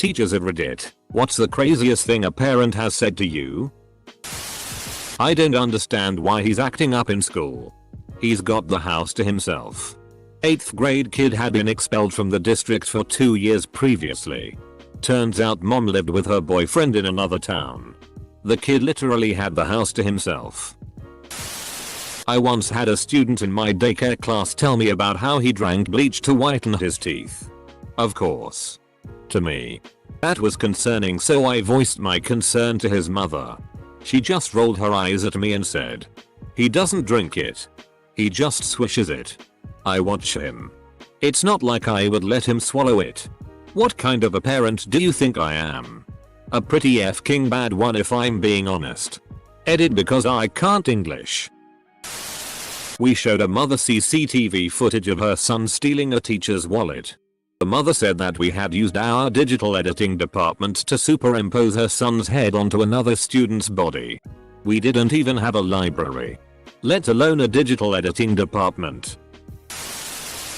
Teachers of Reddit, what's the craziest thing a parent has said to you? I don't understand why he's acting up in school. He's got the house to himself. 8th grade kid had been expelled from the district for 2 years previously. Turns out mom lived with her boyfriend in another town. The kid literally had the house to himself. I once had a student in my daycare class tell me about how he drank bleach to whiten his teeth. Of course. To me, that was concerning, so I voiced my concern to his mother. She just rolled her eyes at me and said, "He doesn't drink it. He just swishes it." I watch him. It's not like I would let him swallow it. What kind of a parent do you think I am? A pretty f***ing bad one if I'm being honest. Edit because I can't English. We showed a mother CCTV footage of her son stealing a teacher's wallet. The mother said that we had used our digital editing department to superimpose her son's head onto another student's body. We didn't even have a library, let alone a digital editing department.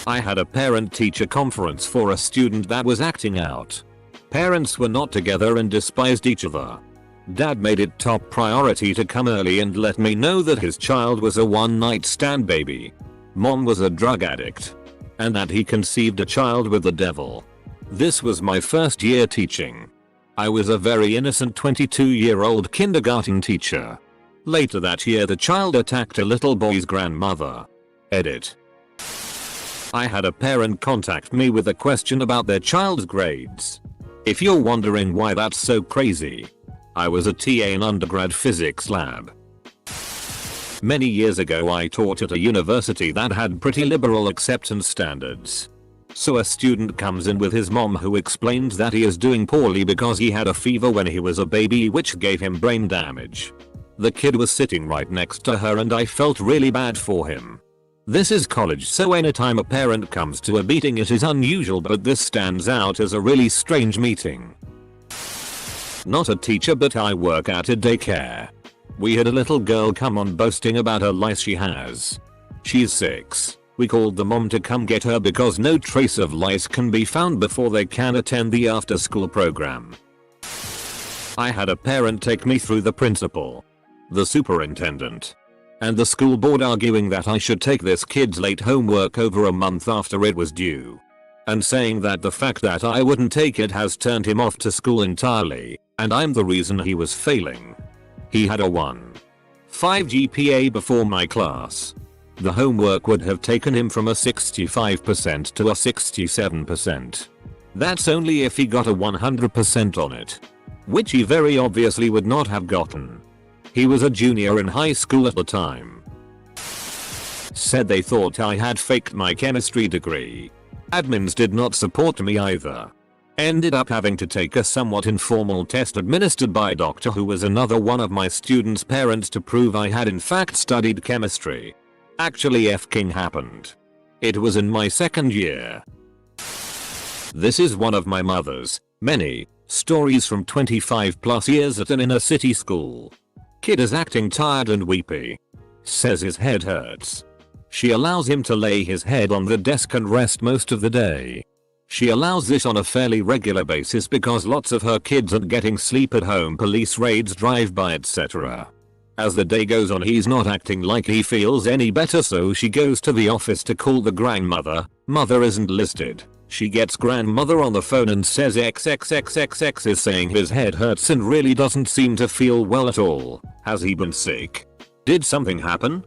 I had a parent-teacher conference for a student that was acting out. Parents were not together and despised each other. Dad made it top priority to come early and let me know that his child was a one-night stand baby. Mom was a drug addict. And that he conceived a child with the devil. This was my first year teaching. I was a very innocent 22-year-old kindergarten teacher. Later that year the child attacked a little boy's grandmother. Edit. I had a parent contact me with a question about their child's grades. If you're wondering why that's so crazy, I was a TA in undergrad physics lab. Many years ago I taught at a university that had pretty liberal acceptance standards. So a student comes in with his mom who explains that he is doing poorly because he had a fever when he was a baby which gave him brain damage. The kid was sitting right next to her and I felt really bad for him. This is college, so anytime a parent comes to a meeting it is unusual, but this stands out as a really strange meeting. Not a teacher, but I work at a daycare. We had a little girl come on boasting about her lice she has. She's 6. We called the mom to come get her because no trace of lice can be found before they can attend the after school program. I had a parent take me through the principal, the superintendent, and the school board arguing that I should take this kid's late homework over a month after it was due. And saying that the fact that I wouldn't take it has turned him off to school entirely, and I'm the reason he was failing. He had a 1.5 GPA before my class. The homework would have taken him from a 65% to a 67%. That's only if he got a 100% on it, which he very obviously would not have gotten. He was a junior in high school at the time. Said they thought I had faked my chemistry degree. Admins did not support me either. Ended up having to take a somewhat informal test administered by a doctor who was another one of my students' parents to prove I had in fact studied chemistry. Actually f***ing happened. It was in my second year. This is one of my mother's many stories from 25 plus years at an inner city school. Kid is acting tired and weepy. Says his head hurts. She allows him to lay his head on the desk and rest most of the day. She allows this on a fairly regular basis because lots of her kids aren't getting sleep at home, police raids, drive-by, etc. As the day goes on he's not acting like he feels any better, so she goes to the office to call the grandmother. Mother isn't listed. She gets grandmother on the phone and says XXXXX is saying his head hurts and really doesn't seem to feel well at all. Has he been sick? Did something happen?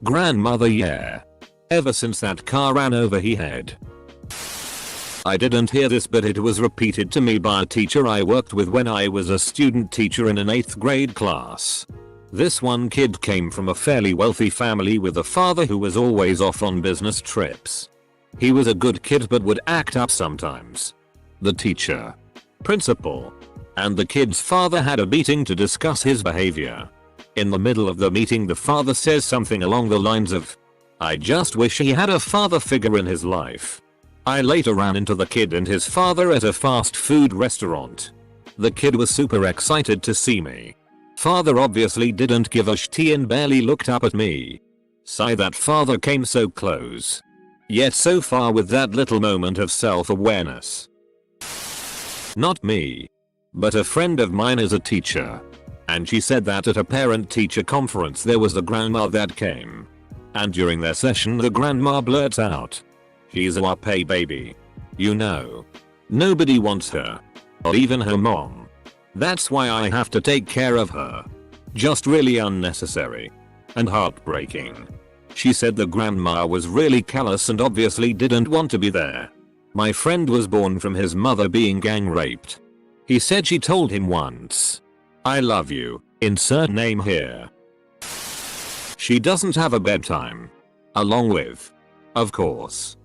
Grandmother: yeah. Ever since that car ran over his head. I didn't hear this, but it was repeated to me by a teacher I worked with when I was a student teacher in an 8th grade class. This one kid came from a fairly wealthy family with a father who was always off on business trips. He was a good kid but would act up sometimes. The teacher, principal, and the kid's father had a meeting to discuss his behavior. In the middle of the meeting the father says something along the lines of, "I just wish he had a father figure in his life." I later ran into the kid and his father at a fast food restaurant. The kid was super excited to see me. Father obviously didn't give a shit and barely looked up at me. Sigh that father came so close, yet so far with that little moment of self-awareness. Not me. But a friend of mine is a teacher. And she said that at a parent-teacher conference there was a grandma that came. And during their session the grandma blurts out, "She's a you.I baby. You know. Nobody wants her. Or even her mom. That's why I have to take care of her." Just really unnecessary. And heartbreaking. She said the grandma was really callous and obviously didn't want to be there. My friend was born from his mother being gang raped. He said she told him once, "I love you, insert name here." She doesn't have a bedtime. Along with, of course.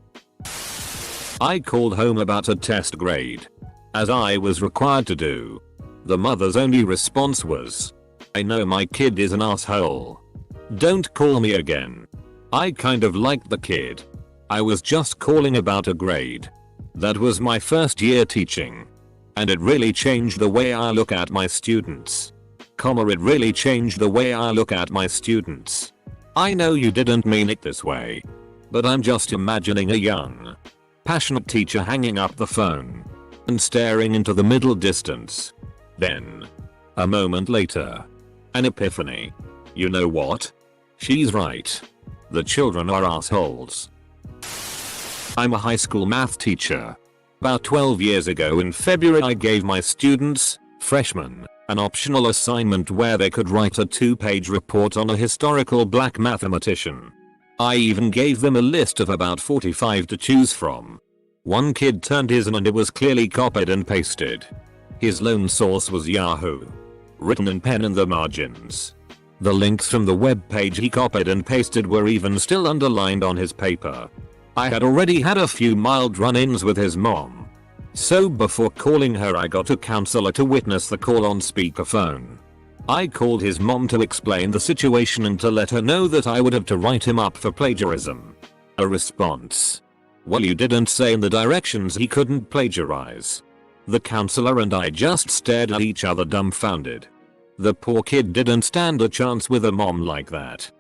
I called home about a test grade. As I was required to do. The mother's only response was, "I know my kid is an asshole. Don't call me again." I kind of liked the kid. I was just calling about a grade. That was my first year teaching. And it really changed the way I look at my students. It really changed the way I look at my students. I know you didn't mean it this way. But I'm just imagining a young, passionate teacher hanging up the phone. And staring into the middle distance. Then. A moment later. An epiphany. You know what? She's right. The children are assholes. I'm a high school math teacher. About 12 years ago in February I gave my students, freshmen, an optional assignment where they could write a 2-page report on a historical black mathematician. I even gave them a list of about 45 to choose from. One kid turned his in and it was clearly copied and pasted. His lone source was Yahoo. Written in pen in the margins. The links from the web page he copied and pasted were even still underlined on his paper. I had already had a few mild run-ins with his mom. So before calling her I got a counselor to witness the call on speakerphone. I called his mom to explain the situation and to let her know that I would have to write him up for plagiarism. A response. "Well, you didn't say in the directions he couldn't plagiarize." The counselor and I just stared at each other dumbfounded. The poor kid didn't stand a chance with a mom like that.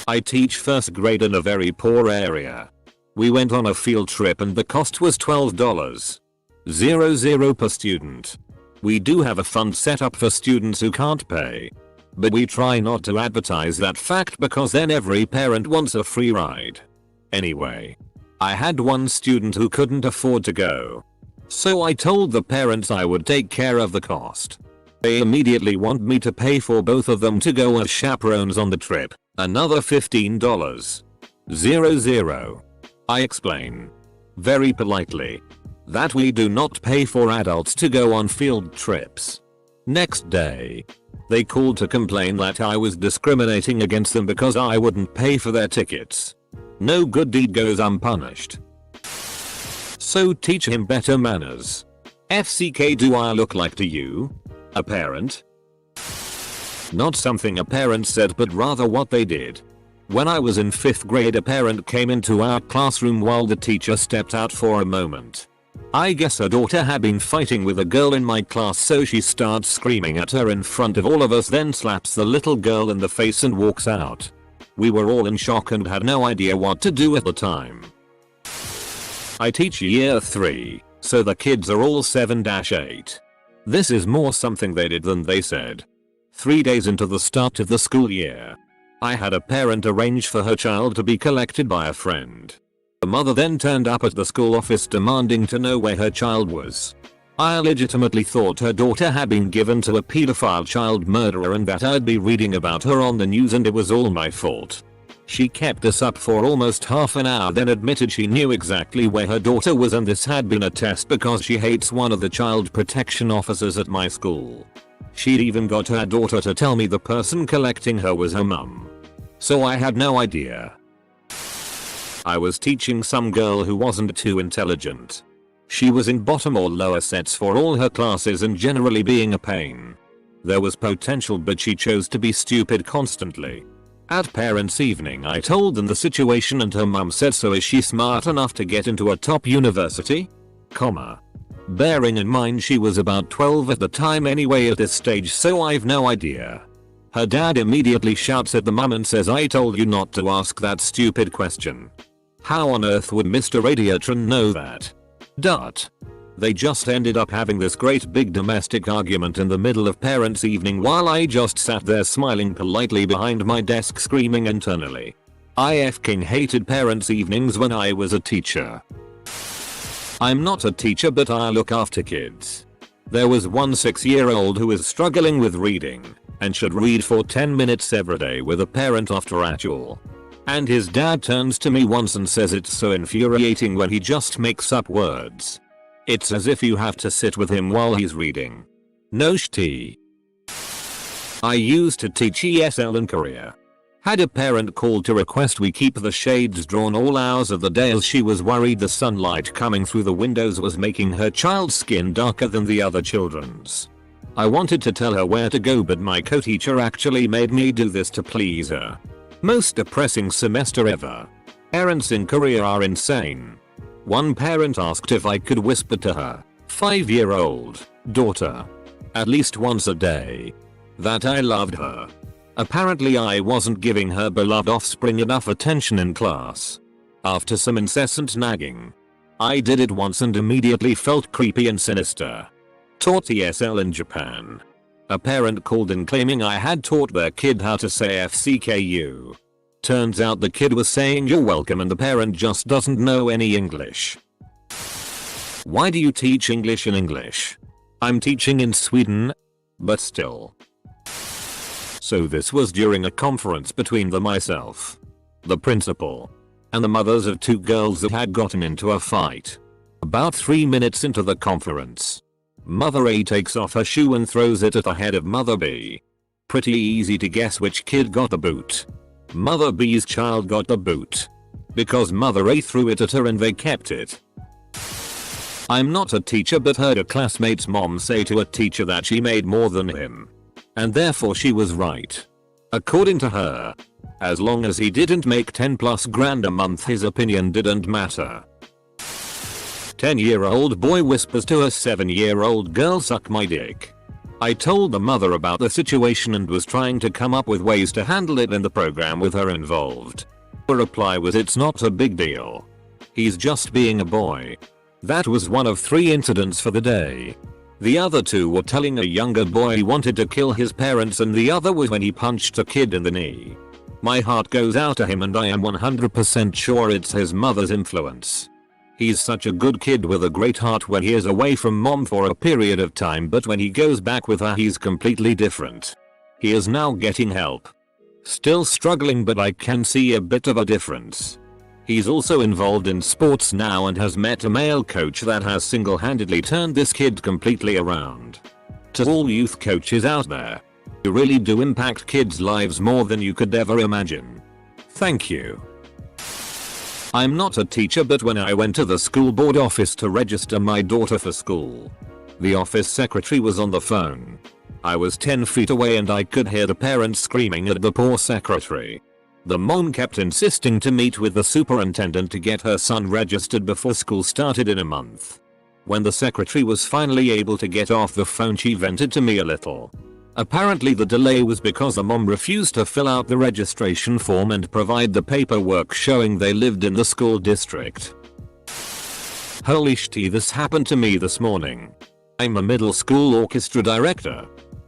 I teach first grade in a very poor area. We went on a field trip and the cost was $12.00 per student. We do have a fund set up for students who can't pay. But we try not to advertise that fact because then every parent wants a free ride. Anyway. I had one student who couldn't afford to go. So I told the parents I would take care of the cost. They immediately want me to pay for both of them to go as chaperones on the trip. Another $15.00. I explain. Very politely. That we do not pay for adults to go on field trips. Next day. They called to complain that I was discriminating against them because I wouldn't pay for their tickets. No good deed goes unpunished. So teach him better manners. FCK, do I look like to you? A parent? Not something a parent said but rather what they did. When I was in 5th grade a parent came into our classroom while the teacher stepped out for a moment. I guess her daughter had been fighting with a girl in my class so she starts screaming at her in front of all of us, then slaps the little girl in the face and walks out. We were all in shock and had no idea what to do at the time. I teach year 3, so the kids are all 7-8. This is more something they did than they said. 3 days into the start of the school year, I had a parent arrange for her child to be collected by a friend. The mother then turned up at the school office demanding to know where her child was. I legitimately thought her daughter had been given to a pedophile child murderer and that I'd be reading about her on the news and it was all my fault. She kept us up for almost half an hour, then admitted she knew exactly where her daughter was and this had been a test because she hates one of the child protection officers at my school. She'd even got her daughter to tell me the person collecting her was her mum. So I had no idea. I was teaching some girl who wasn't too intelligent. She was in bottom or lower sets for all her classes and generally being a pain. There was potential but she chose to be stupid constantly. At parents' evening I told them the situation and her mum said, "So is she smart enough to get into a top university?" Bearing in mind she was about 12 at the time anyway at this stage, so I've no idea. Her dad immediately shouts at the mum and says, "I told you not to ask that stupid question. How on earth would Mr. Radiatron know that?" They just ended up having this great big domestic argument in the middle of parents' evening while I just sat there smiling politely behind my desk screaming internally. I f***ing hated parents' evenings when I was a teacher. I'm not a teacher, but I look after kids. There was one 6-year-old who was struggling with reading and should read for 10 minutes every day with a parent after actual. And his dad turns to me once and says it's so infuriating when he just makes up words. It's as if you have to sit with him while he's reading. No shitty. I used to teach ESL in Korea. Had a parent called to request we keep the shades drawn all hours of the day as she was worried the sunlight coming through the windows was making her child's skin darker than the other children's. I wanted to tell her where to go, but my co-teacher actually made me do this to please her. Most depressing semester ever. Parents in Korea are insane. One parent asked if I could whisper to her 5-year-old daughter at least once a day that I loved her. Apparently I wasn't giving her beloved offspring enough attention in class. After some incessant nagging, I did it once and immediately felt creepy and sinister. Taught ESL in Japan. A parent called in claiming I had taught their kid how to say FCKU. Turns out the kid was saying you're welcome and the parent just doesn't know any English. Why do you teach English in English? I'm teaching in Sweden, but still. So this was during a conference between myself, the principal, and the mothers of 2 girls that had gotten into a fight. About 3 minutes into the conference, Mother A takes off her shoe and throws it at the head of Mother B. Pretty easy to guess which kid got the boot. Mother B's child got the boot. Because Mother A threw it at her and they kept it. I'm not a teacher, but heard a classmate's mom say to a teacher that she made more than him. And therefore she was right. According to her, as long as he didn't make 10+ grand a month, his opinion didn't matter. 10-year-old boy whispers to a 7-year-old girl, suck my dick. I told the mother about the situation and was trying to come up with ways to handle it in the program with her involved. Her reply was, it's not a big deal. He's just being a boy. That was one of 3 incidents for the day. The other 2 were telling a younger boy he wanted to kill his parents, and the other was when he punched a kid in the knee. My heart goes out to him and I am 100% sure it's his mother's influence. He's such a good kid with a great heart when he is away from mom for a period of time, but when he goes back with her he's completely different. He is now getting help. Still struggling, but I can see a bit of a difference. He's also involved in sports now and has met a male coach that has single-handedly turned this kid completely around. To all youth coaches out there, you really do impact kids' lives more than you could ever imagine. Thank you. I'm not a teacher, but when I went to the school board office to register my daughter for school, the office secretary was on the phone. I was 10 feet away and I could hear the parents screaming at the poor secretary. The mom kept insisting to meet with the superintendent to get her son registered before school started in a month. When the secretary was finally able to get off the phone, she vented to me a little. Apparently the delay was because the mom refused to fill out the registration form and provide the paperwork showing they lived in the school district. Holy shit, this happened to me this morning. I'm a middle school orchestra director.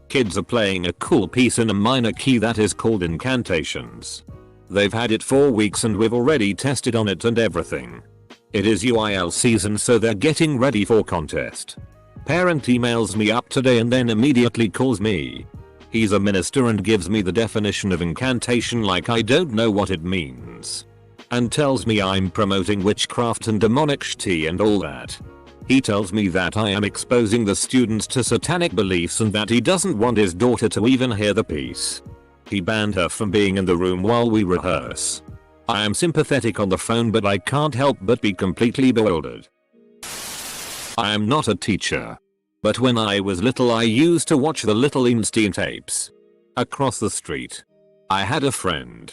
Kids are playing a cool piece in a minor key that is called Incantations. They've had it 4 weeks and we've already tested on it and everything. It is UIL season, so they're getting ready for contest. Parent emails me up today and then immediately calls me. He's a minister and gives me the definition of incantation like I don't know what it means. And tells me I'm promoting witchcraft and demonic shit and all that. He tells me that I am exposing the students to satanic beliefs and that he doesn't want his daughter to even hear the piece. He banned her from being in the room while we rehearse. I am sympathetic on the phone, but I can't help but be completely bewildered. I am not a teacher. But when I was little I used to watch the Little Einstein tapes. Across the street, I had a friend,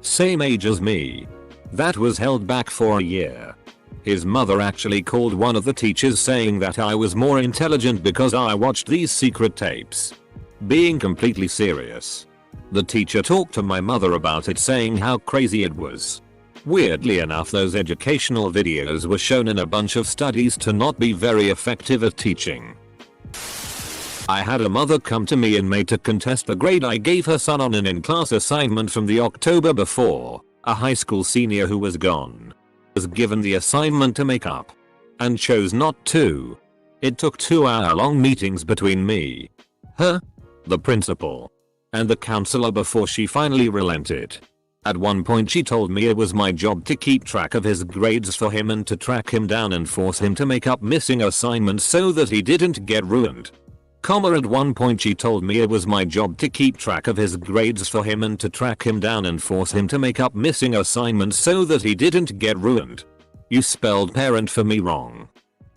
same age as me, that was held back for a year. His mother actually called one of the teachers saying that I was more intelligent because I watched these secret tapes. Being completely serious. The teacher talked to my mother about it, saying how crazy it was. Weirdly enough, those educational videos were shown in a bunch of studies to not be very effective at teaching. I had a mother come to me in May to contest the grade I gave her son on an in-class assignment from the October before. A high school senior who was gone was given the assignment to make up and chose not to. It took 2-hour-long meetings between me, her, the principal, and the counselor before she finally relented. At one point she told me it was my job to keep track of his grades for him and to track him down and force him to make up missing assignments so that he didn't get ruined. At one point she told me it was my job to keep track of his grades for him and to track him down and force him to make up missing assignments so that he didn't get ruined. You spelled parent for me wrong.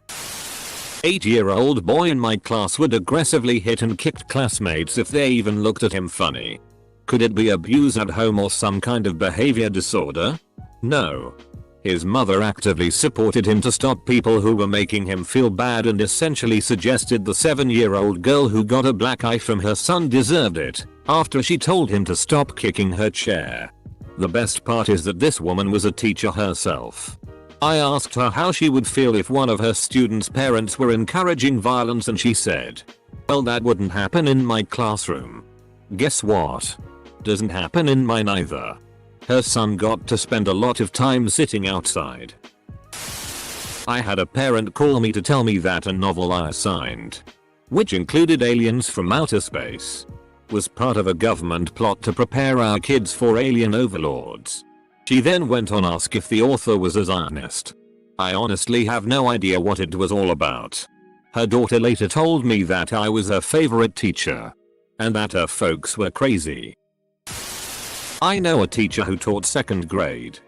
8-year-old boy in my class would aggressively hit and kicked classmates if they even looked at him funny. Could it be abuse at home or some kind of behavior disorder? No. His mother actively supported him to stop people who were making him feel bad and essentially suggested the 7-year-old girl who got a black eye from her son deserved it after she told him to stop kicking her chair. The best part is that this woman was a teacher herself. I asked her how she would feel if one of her students' parents were encouraging violence and she said, "Well, that wouldn't happen in my classroom." Guess what? Doesn't happen in mine either. Her son got to spend a lot of time sitting outside. I had a parent call me to tell me that a novel I assigned, which included aliens from outer space, was part of a government plot to prepare our kids for alien overlords. She then went on to ask if the author was a Zionist. I honestly have no idea what it was all about. Her daughter later told me that I was her favorite teacher and that her folks were crazy. I know a teacher who taught 2nd grade.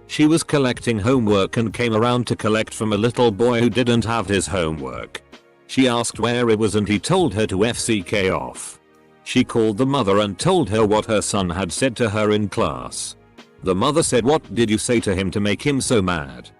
She was collecting homework and came around to collect from a little boy who didn't have his homework. She asked where it was and he told her to FCK off. She called the mother and told her what her son had said to her in class. The mother said, "What did you say to him to make him so mad?"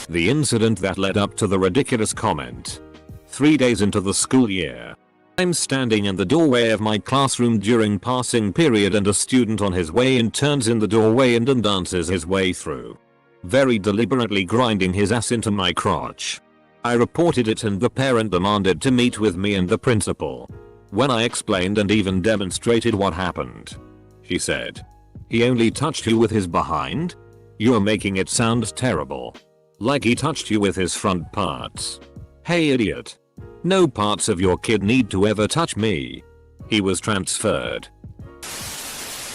The incident that led up to the ridiculous comment. 3 days into the school year, I'm standing in the doorway of my classroom during passing period and a student on his way in turns in the doorway and dances his way through, very deliberately grinding his ass into my crotch. I reported it and the parent demanded to meet with me and the principal. When I explained and even demonstrated what happened, she said, "He only touched you with his behind? You're making it sound terrible. Like he touched you with his front parts. Hey idiot. No parts of your kid need to ever touch me." He was transferred.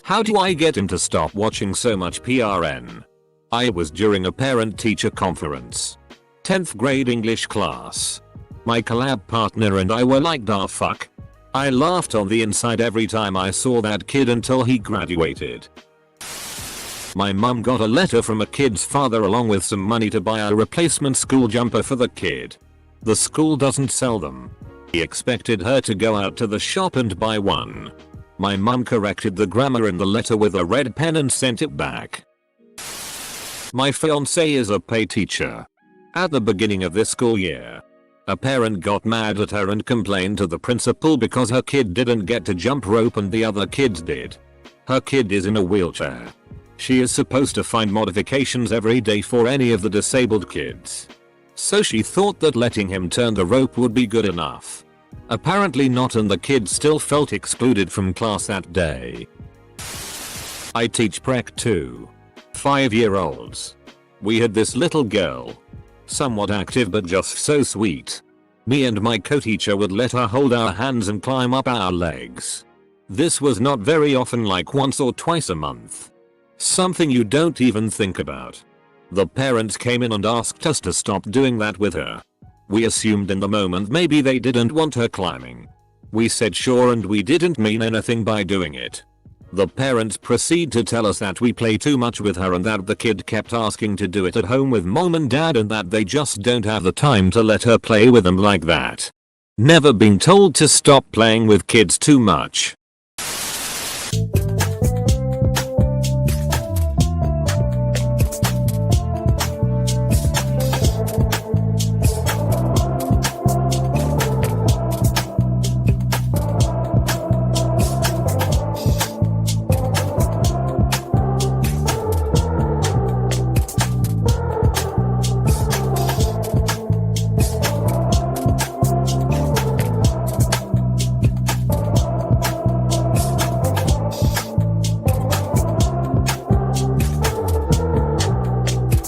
How do I get him to stop watching so much PRN? I was during a parent-teacher conference. 10th grade English class. My collab partner and I were like, "Da fuck." I laughed on the inside every time I saw that kid until he graduated. My mum got a letter from a kid's father along with some money to buy a replacement school jumper for the kid. The school doesn't sell them. He expected her to go out to the shop and buy one. My mum corrected the grammar in the letter with a red pen and sent it back. My fiance is a PE teacher. At the beginning of this school year, a parent got mad at her and complained to the principal because her kid didn't get to jump rope and the other kids did. Her kid is in a wheelchair. She is supposed to find modifications every day for any of the disabled kids. So she thought that letting him turn the rope would be good enough. Apparently not, and the kid still felt excluded from class that day. I teach Prec 2. 5-year-olds. We had this little girl. Somewhat active but just so sweet. Me and my co-teacher would let her hold our hands and climb up our legs. This was not very often, like once or twice a month. Something you don't even think about. The parents came in and asked us to stop doing that with her. We assumed in the moment maybe they didn't want her climbing. We said sure and we didn't mean anything by doing it. The parents proceed to tell us that we play too much with her and that the kid kept asking to do it at home with mom and dad and that they just don't have the time to let her play with them like that. Never been told to stop playing with kids too much.